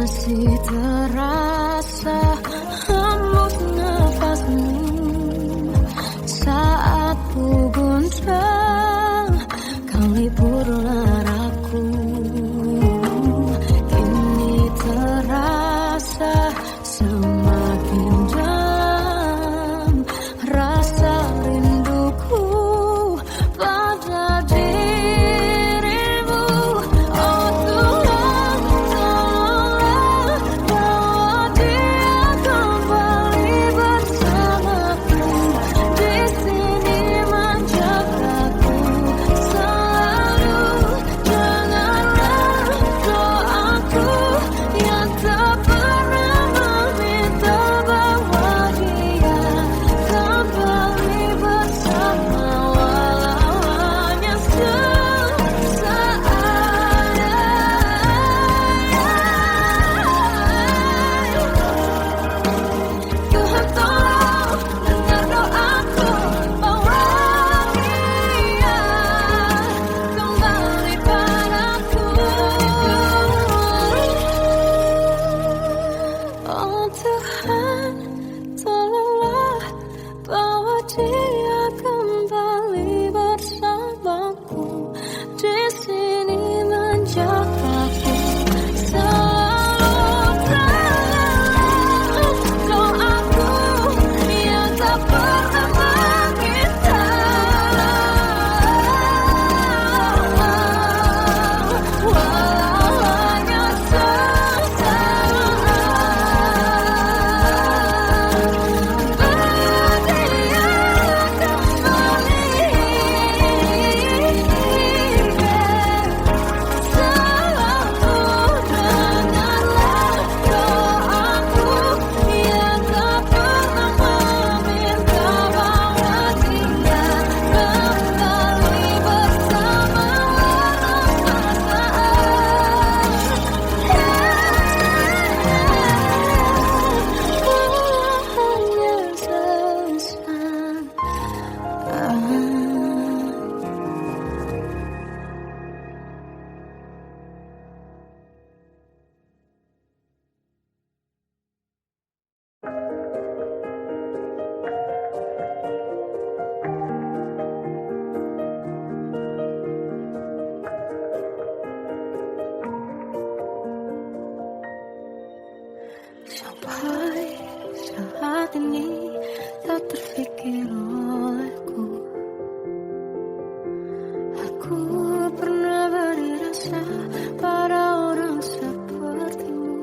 Masih terasa hembus nafasmu saat ku goncang, kau liburlah aku. Kini terasa semakin dalam rasa rinduku pada dirimu. Oh Tuhan, tolonglah bawa dia kembali bersamaku. Di sini menjagaku selalu. Dengarlah doaku yang tak pernah meminta bawa dia kembali bersama, walau hanya sesaat. Tuhan tolong dengar doaku, bawa dia kembali padaku. Oh Tuhan, tolonglah bawa dia kembali bersamaku. Di sini menjagaku selalu. Doaku yang tak pernah meminta, walau hanya sesaat. Sampai saat ini tak terfikir olehku, aku pernah beri rasa pada orang sepertimu.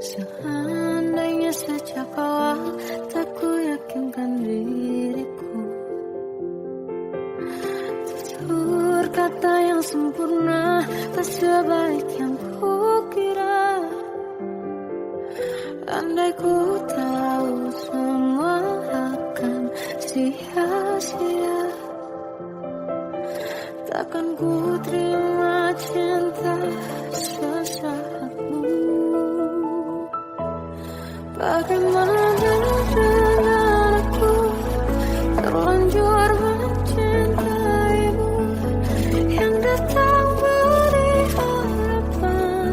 Seandainya sejak awal tak ku yakinkan diriku, tutur kata yang sempurna tak sebaik yang kukira. Andai ku tahu semua akan sia-sia, takkan ku terima cinta sesaatmu. Bagaimana dengan aku, terlanjur mencintaimu, yang datang beri harapan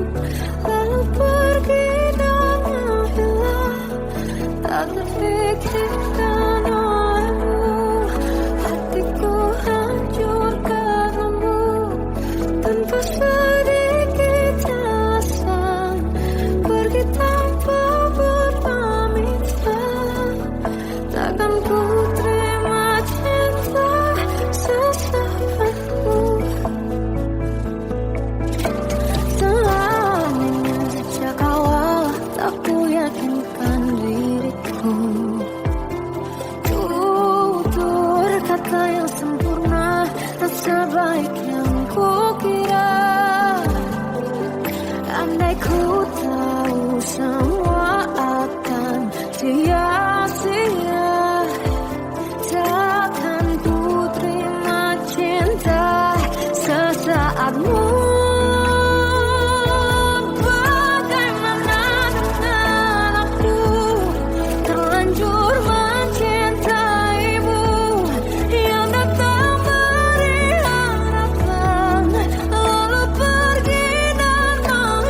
lalu pergi dan menghilang. Tak terfikirkan olehmu, hatiku hancur karenamu. Tanpa sedikit alasan, pergi tanpa berpamitan. Takkan ku terima cinta sesaatmu. Selamanya sejak awal tak ku yakinkan diriku, tutur kata yang sempurna tak sebaik yang kukira. Andai ku tahu semua akan sia-sia, takkan ku terima cinta sesaatmu. Bagaimana dengan aku, terlanjur mencintaimu, yang datang beri harapan lalu pergi dan menghilang.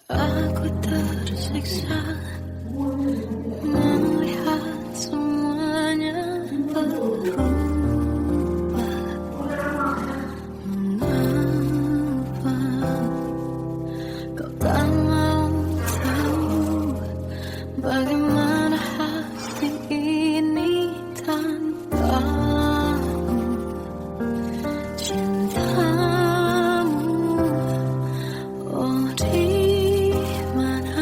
Aku tersiksa melihat semuanya berubah. Mengapa kau tak mau tahu bagaimana hati ini tanpamu? Cintamu, oh di mana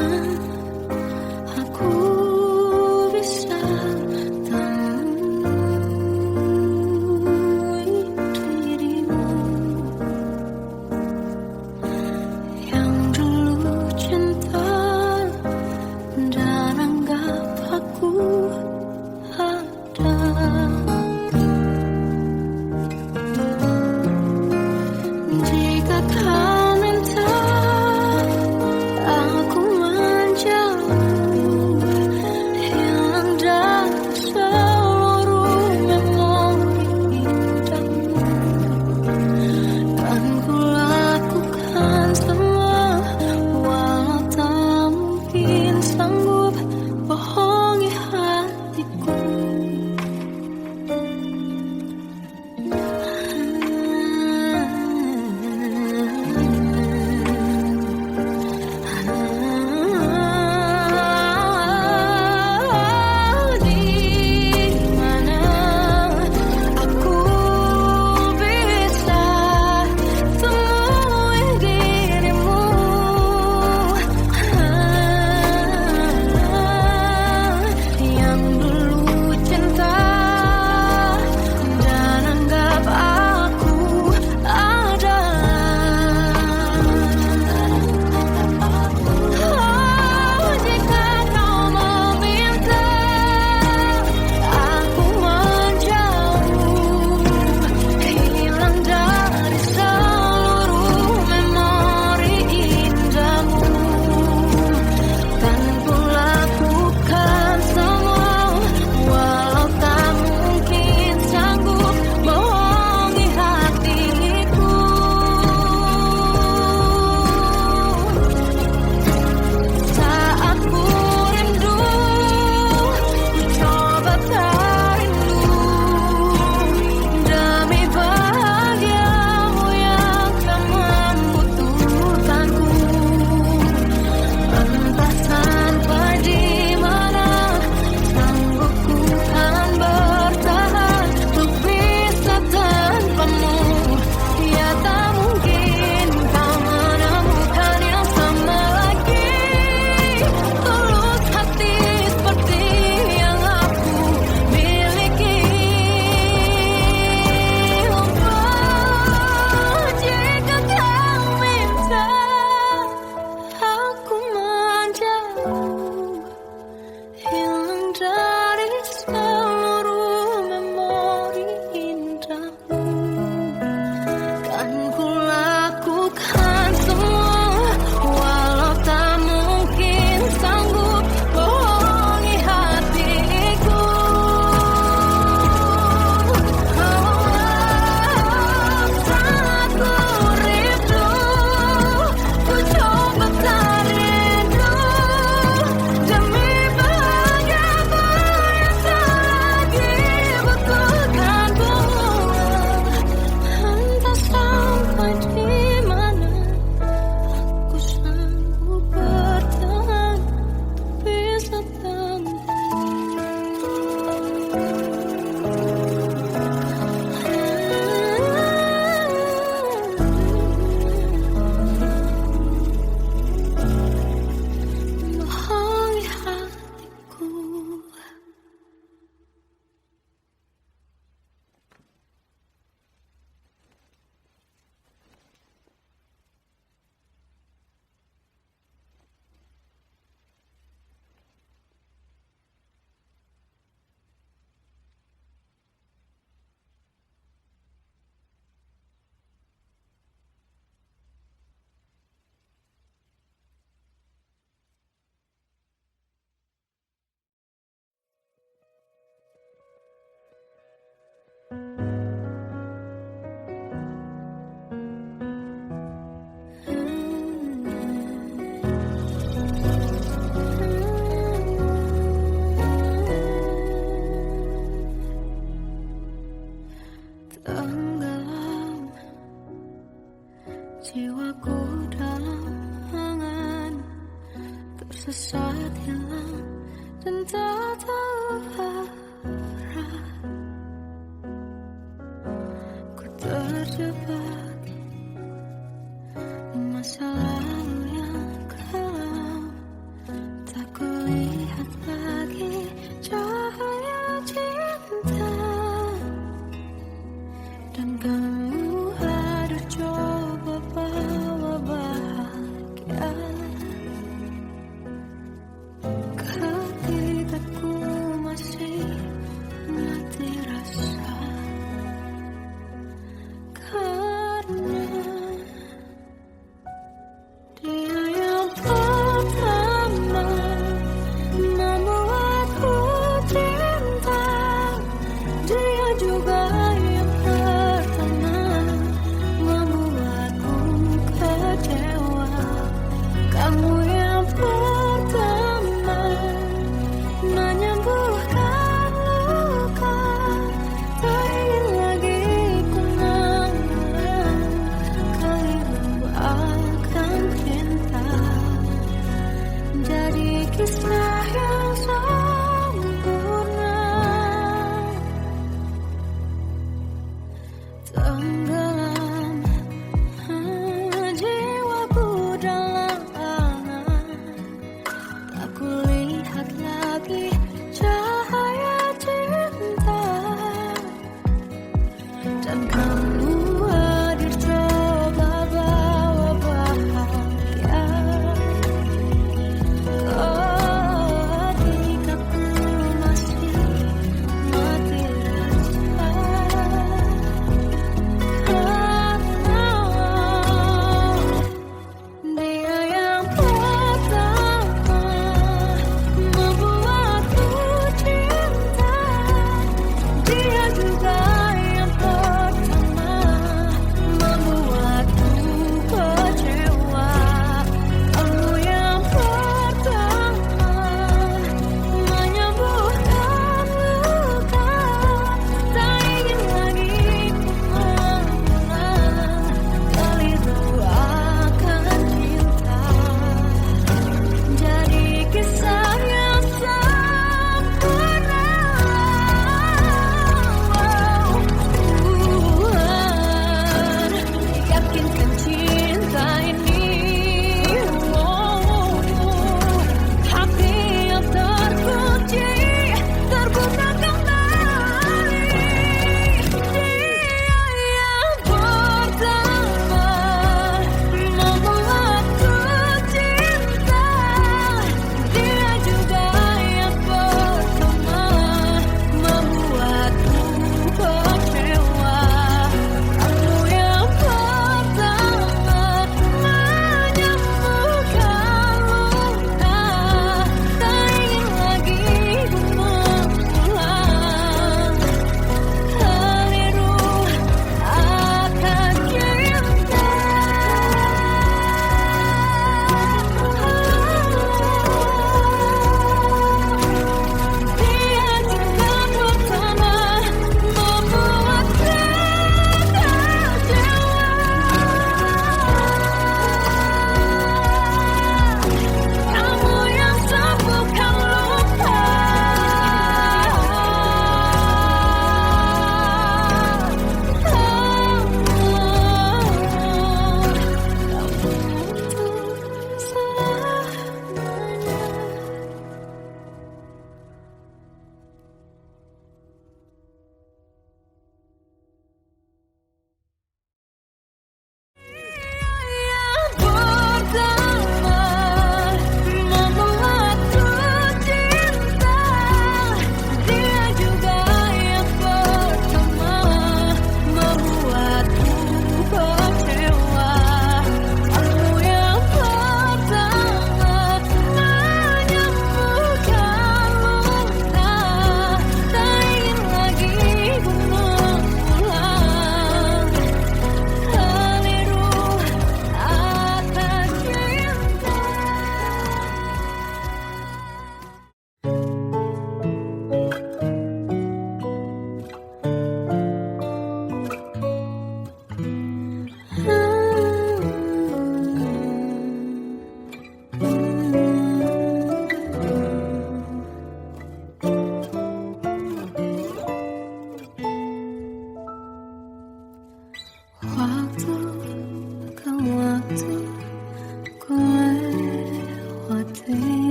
sesaat hilang dan tak tahu arah. Ku terjebak di masa lalu yang kelam. Tak kulihat lagi cahaya cinta. Dan kamu hadir coba bawa bahagia. Ketika ku masih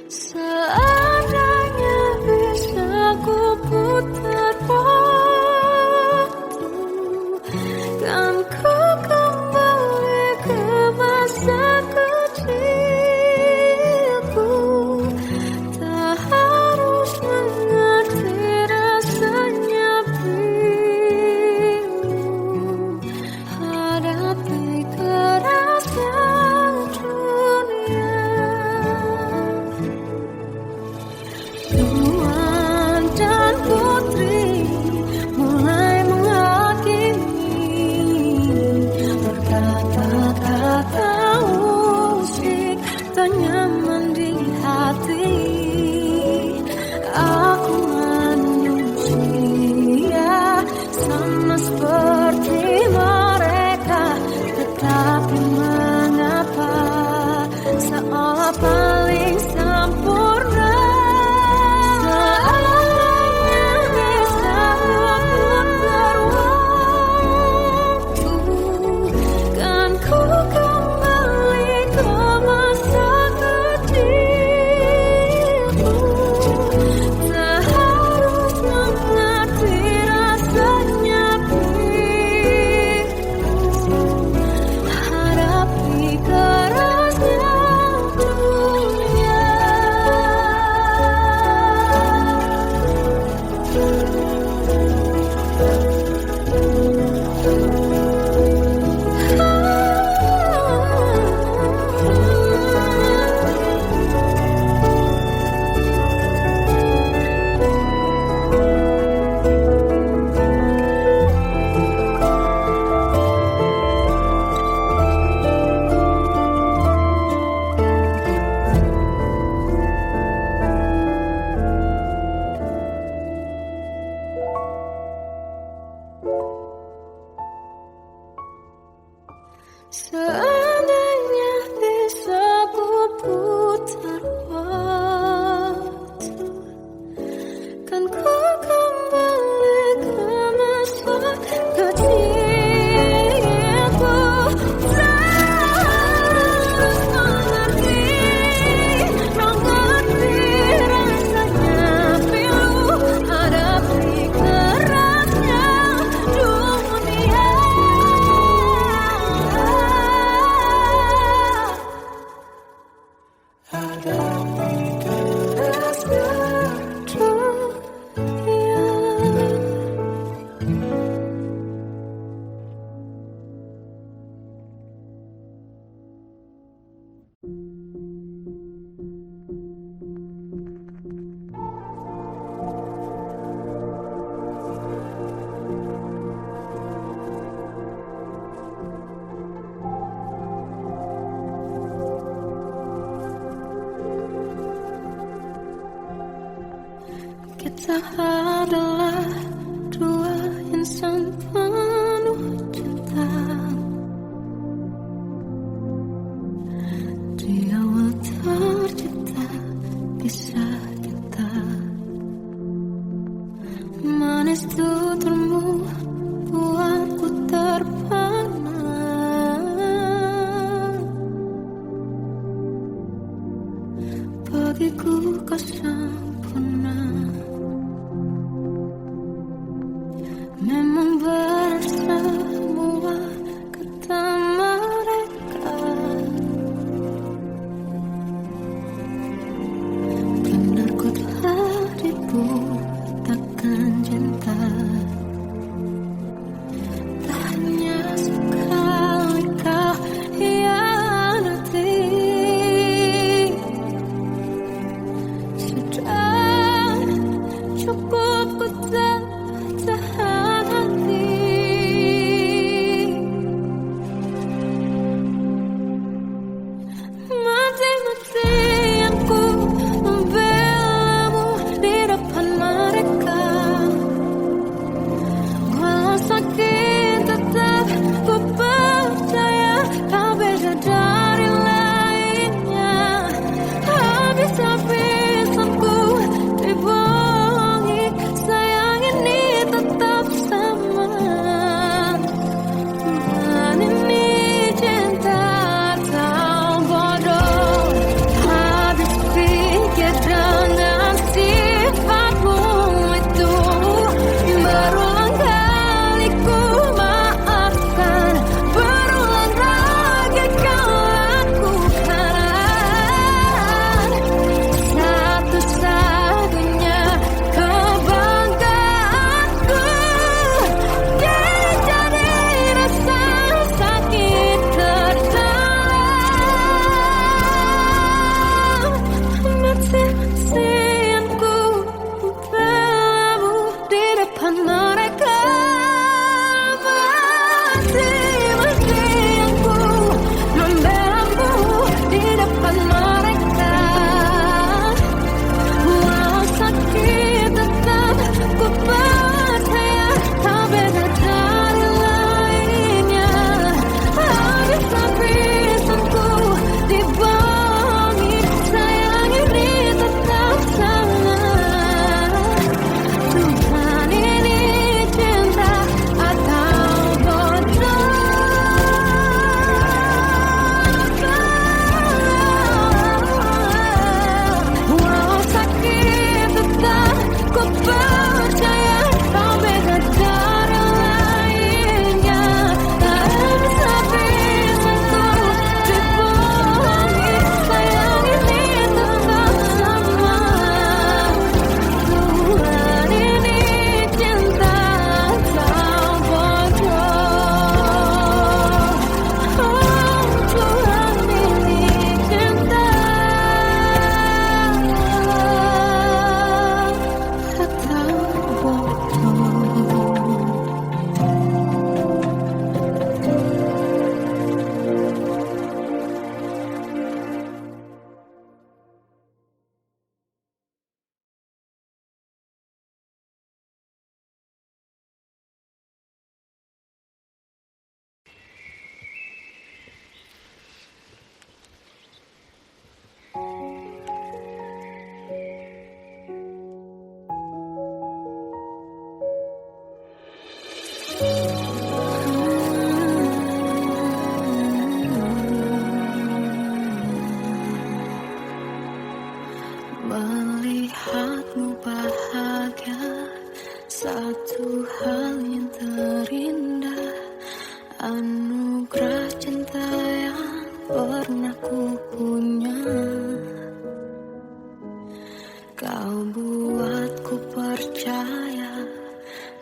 Seandainya bisa ku putar waktu, kan ku kembali ke masa kecilku. Tak harus mengerti rasanya bingung hadapi kerasnya dunia. Tuan dan putri mulai menghakimi, berkata-kata musik tak nyaman di hati. Aku manusia sama seperti mereka, tetapi mengapa seolah paling sempurna. Seandainya bisa putar waktu, kan ku kembali ke masa kecilku. Tak harus mengerti rasanya bingung hadapi kerasnya dunia. Seandainya bisa ku putar waktu, kan ku kembali ke masa kecilku. Terus mengerti rasanya pilu hadapi kerasnya dunia. Hadapi kerasnya dunia. Kita adalah dua insan penuh cinta. Di awal tercipta kisah kita, manis tuturmu buatku terpana. Bagiku kau sempurna. Memang benar semua kata mereka, benar ku telah dibutakan cinta. Tak hanya sekali kau hianati, sudah Melihatmu bahagia, satu hal yang terindah, anugerah cinta yang pernah ku punya. Kau buatku percaya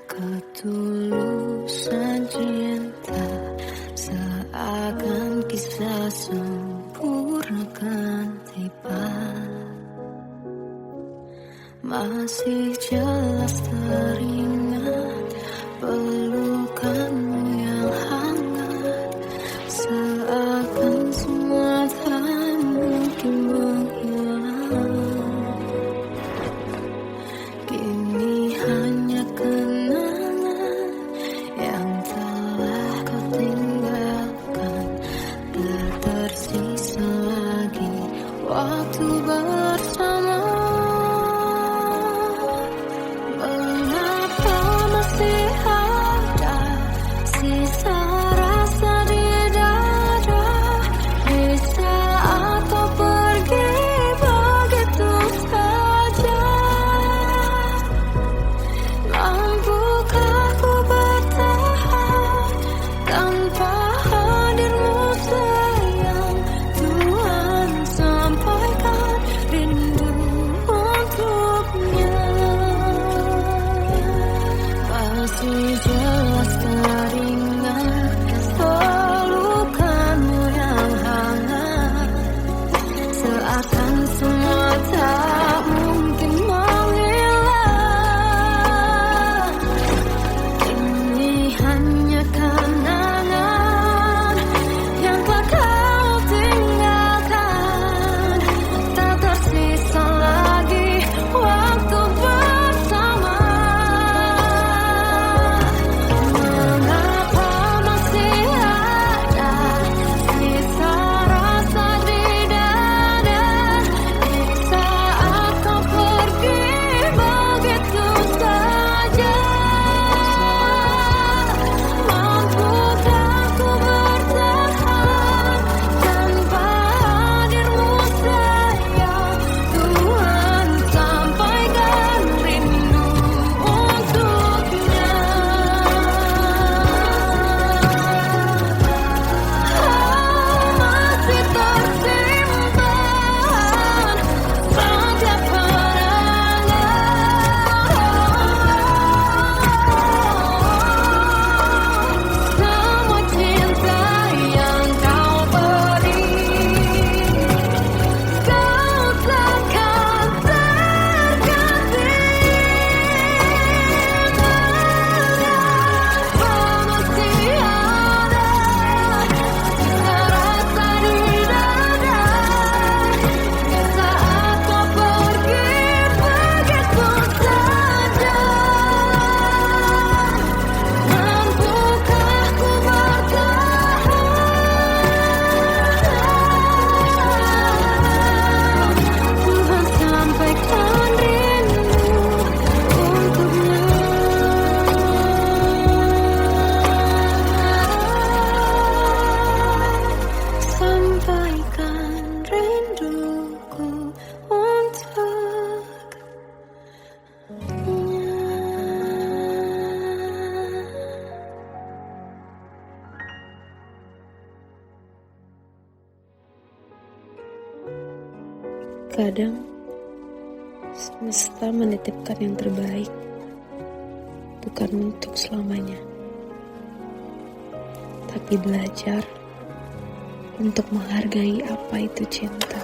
ketulusan cinta, seakan kisah sempurna kan tiba. Masih jelas teringat pelukanmu yang hangat, seakan semua tak mungkin menghilang. Kini hanya kenangan yang telah kau tinggalkan, tak tersisa lagi waktu bersama. Mengapa masih ada sisa rasa di dada, di saat kau pergi begitu saja? Mampukah ku bertahan tanpa hadirmu sayang? Tuhan sampaikan rindu untuknya. Masih jelas teringat pelukanmu yang hangat, seakan semua tak mungkin menghilang. Ini hanya kenangan yang telah kau tinggalkan, tak tersisa lagi waktu bersama. Mengapa masih ada sisa rasa di dada, di saat kau pergi begitu saja? Mampukah ku bertahan tanpa hadirmu sayang? Tuhan sampaikan rindu untuknya. Masih tersimpan setiap semua cinta yang kau beri. Kau takkan terganti. Mengapa masih ada sisa rasa di dada, di saat kau pergi begitu saja? Mampukah ku bertahan Tuhan sampaikan rindu untuknya. Sampaikan rinduku untuknya. Kadang semesta menitipkan yang terbaik, bukan untuk selamanya, tapi belajar untuk menghargai apa itu cinta.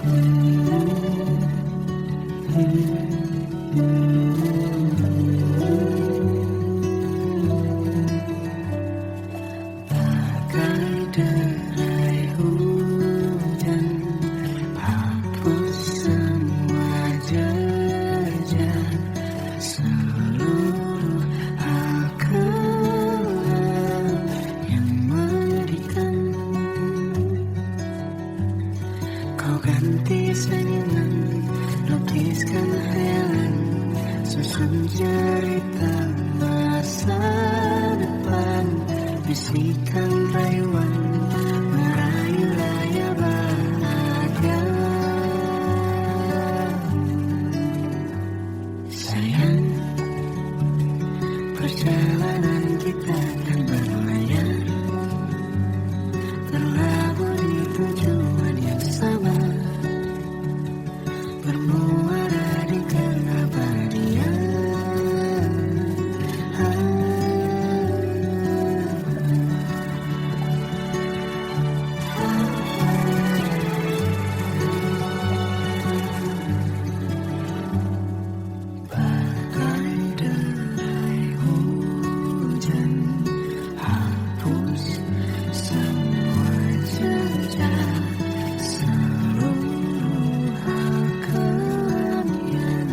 Bagai derai hujan, hapus semua jejak seluruh akal yang mengerikan. Kau ganti senyuman, lukiskan hayalan, susun cerita masa depan, bisikan rayuan, merayu raya bahagia. Sayang, perjalanan kita akan berlayar, berlabuh di tujuan yang sama, bermuara di keabadian. Bagai derai hujan, hapus semua jejak seluruh hal kelam yang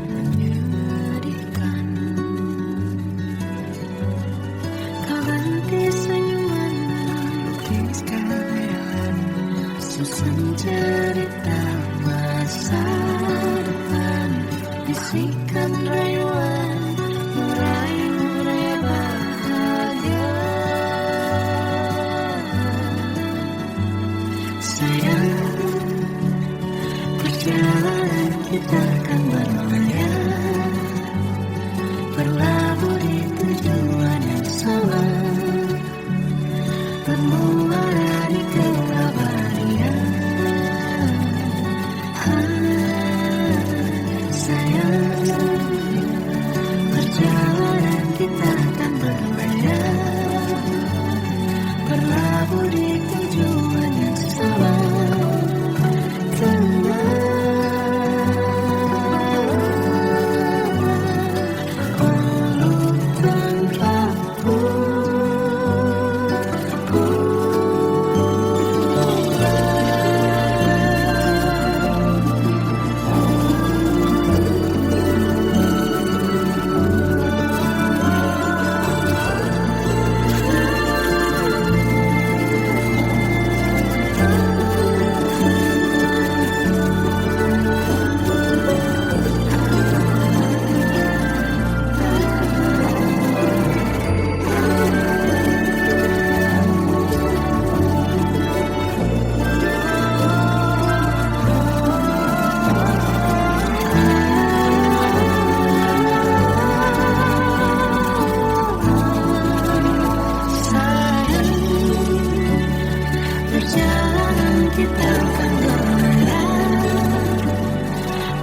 menyedihkan. Kau ganti senyuman, lukiskan hayalan, susun cerita masa depan, bisikan rayuan, merayu raya bahagia. Sayang, perjalanan kita akan berlayar, berlabuh di tujuan yang sama, bermuara di keabadian. Sayang, perjalanan kita akan berlayar, berlabuh di tujuan yang sama. Kita akan berlayar,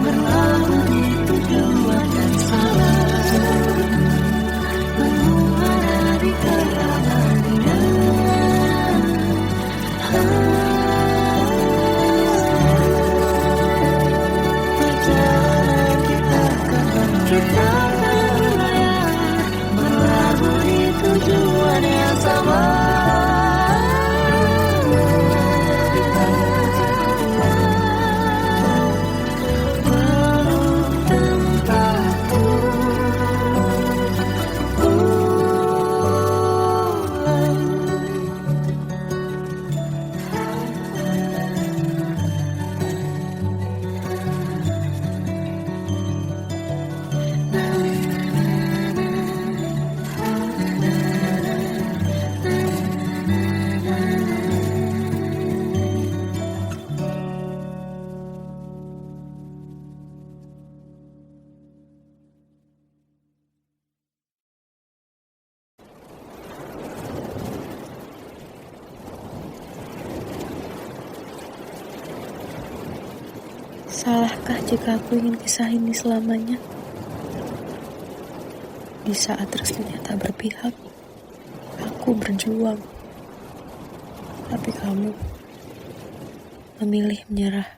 berlabuh di tujuan yang sama, bermuara di keabadian. Perjalanan kita akan berlayar, berlabuh di tujuan yang sama. Salahkah jika aku ingin kisah ini selamanya? Di saat restunya tak berpihak, aku berjuang. Tapi kamu memilih menyerah.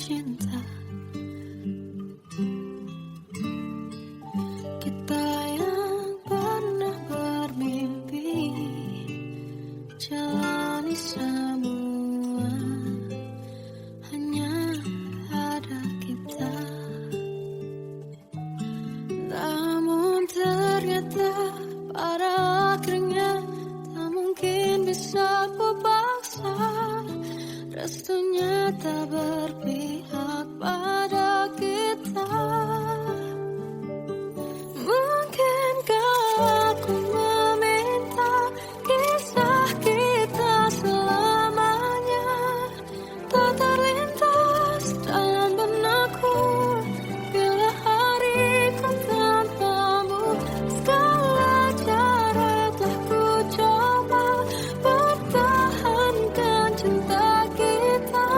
cinta. Kita yang pernah bermimpi jalani semua, hanya ada kita. Namun ternyata pada akhirnya tak mungkin bisa ku paksa. Restunya tak berpihak pada kita. Mungkinkah aku meminta kisah kita selamanya tak terlintas dalam benakku bila hariku tanpamu. Segala cara telah ku coba pertahankan cinta kita.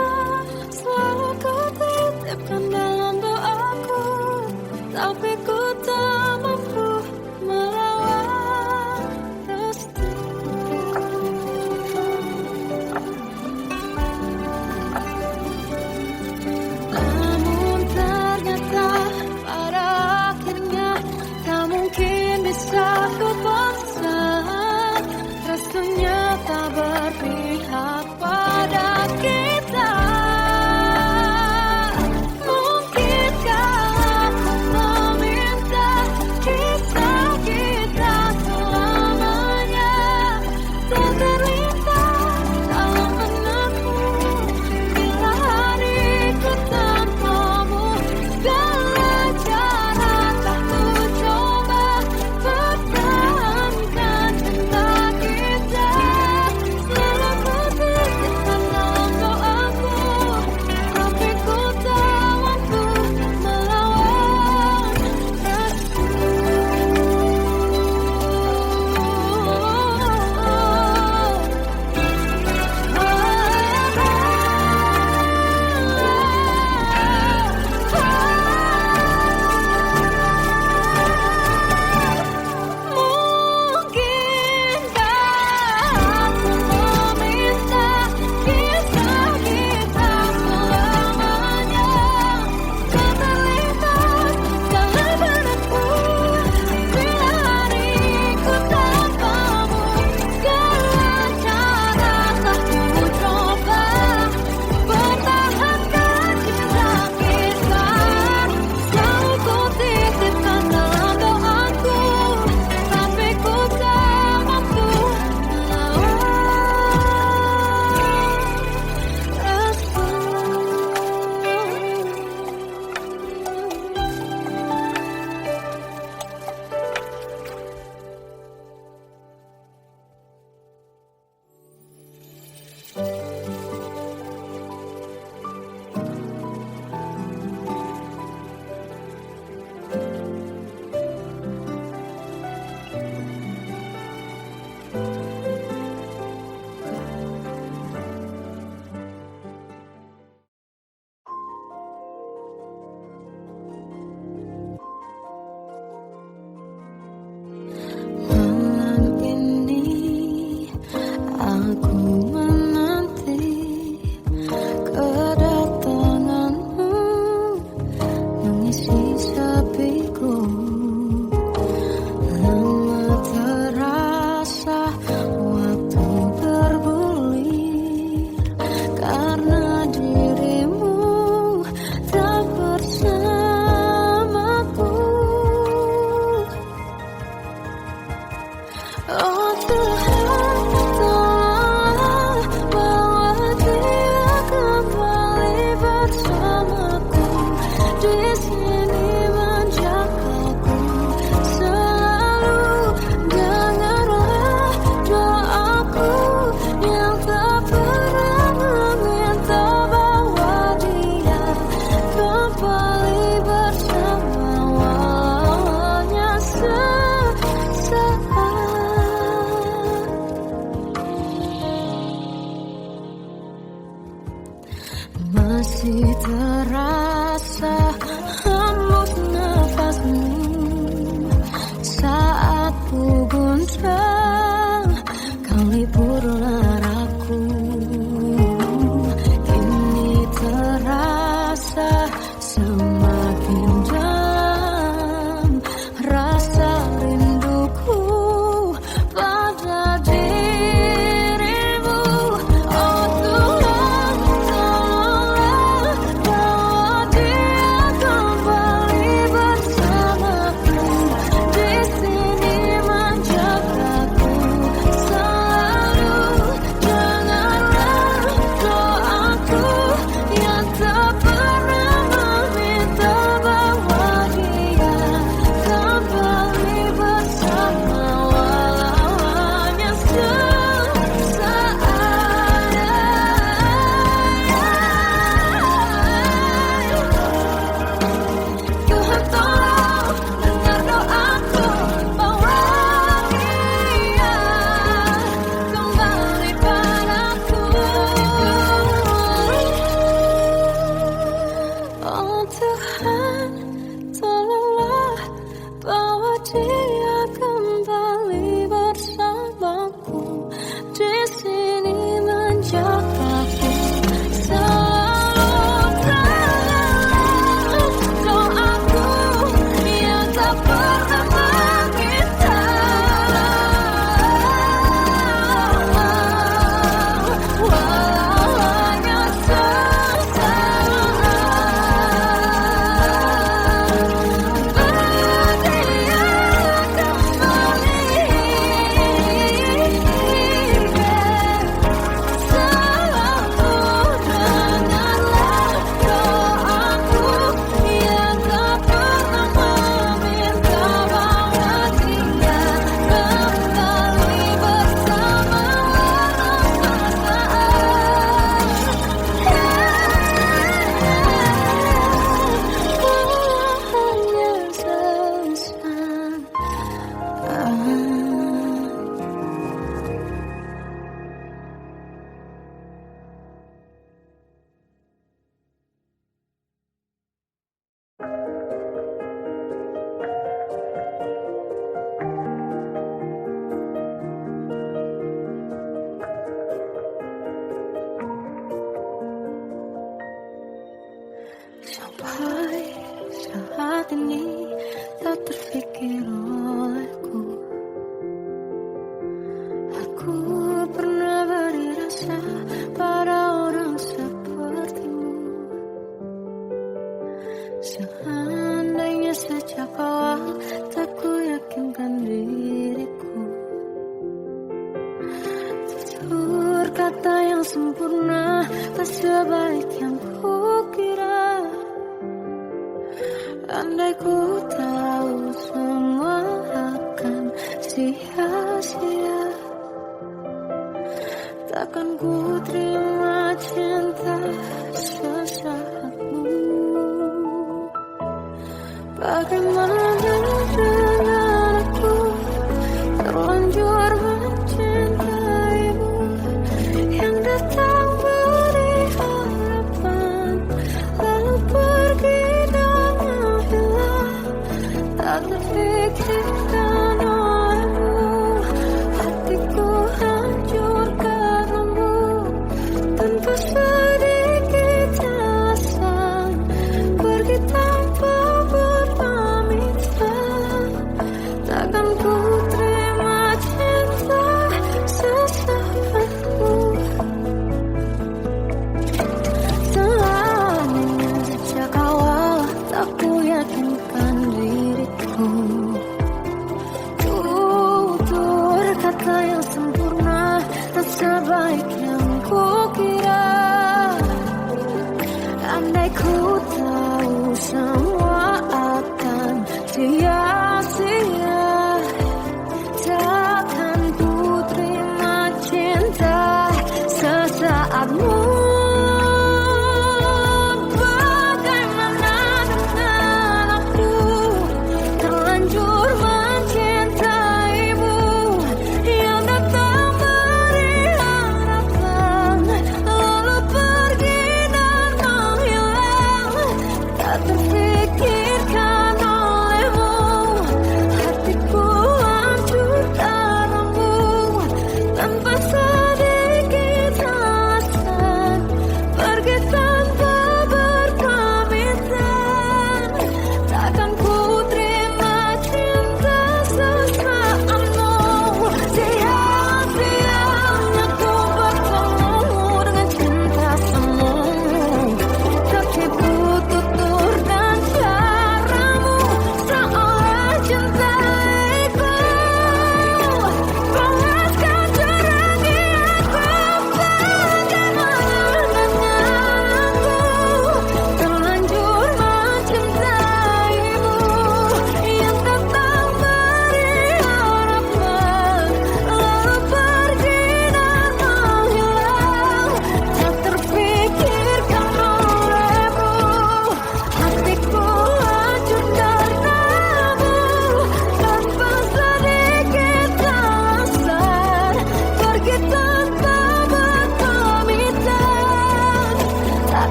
Selalu ku titipkan dalam doaku, tapi ku tak mampu melawan restu. Namun ternyata pada akhirnya tak mungkin bisa ku paksa. Restunya tak berpihak pada kita. Mungkinkah aku meminta kisah kita selamanya tak terlintas dalam benakku bila hariku tanpamu. Segala cara tak ku coba pertahankan cinta kita. Selalu ku titipkan dalam doaku, tapi ku tak mampu melawan restu. Mungkinkah aku meminta kisah kita selamanya tak terlintas dalam benakku bila hariku tanpamu. Segala cara telah ku coba pertahankan cinta kita. Selalu ku titipkan dalam doaku, tapi ku tak mampu malam ini aku menanti kedatanganmu mengisi sepiku. Lama terasa waktu bergulir karena dirimu tak bersamaku. Oh Tuhan, tolonglah bawa dia kembali bersamaku. Di sini menjagaku selalu. Dengarlah doaku yang tak pernah meminta bawa dia kembali bersama awalnya sesaat. Masih terasa hembus nafasmu saat ku guncang kau libur semakin dalam rasa rinduku pada dirimu. Oh Tuhan, tolonglah bawa dia kembali bersamaku. Di sini menjagaku selalu. Janganlah doaku yang tak pernah meminta bawa dia kembali bersama, walau hanya sesaat. Tuhan tolong dengar doaku, bawa dia kembali padaku. Oh Tuhan, tolonglah bawa dia kembali bersamaku. Di sini menjagaku selalu. Doaku yang tak pernah meminta, walau hanya sesaat. Sampai saat ini tak terfikir olehku, aku pernah beri rasa pada orang sepertimu. Seandainya sejak awal tak ku yakinkan diriku, tutur kata yang sempurna tak sebaik yang kukira. Andai ku tahu semua akan sia-sia, takkan ku terima cinta sesaatmu. Bagaimana dengan aku terlanjur mencintaimu, yang datang beri harapan lalu pergi dan menghilang, tak terfikirkan olehmu. Hatiku hancur karenamu, tanpa sedikit alasan, pergi tanpa berpamitan. Takkan ku terima cinta sesaatmu. Selalu sejak awal tak ku yakinkan diriku,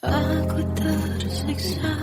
Aku tersiksa.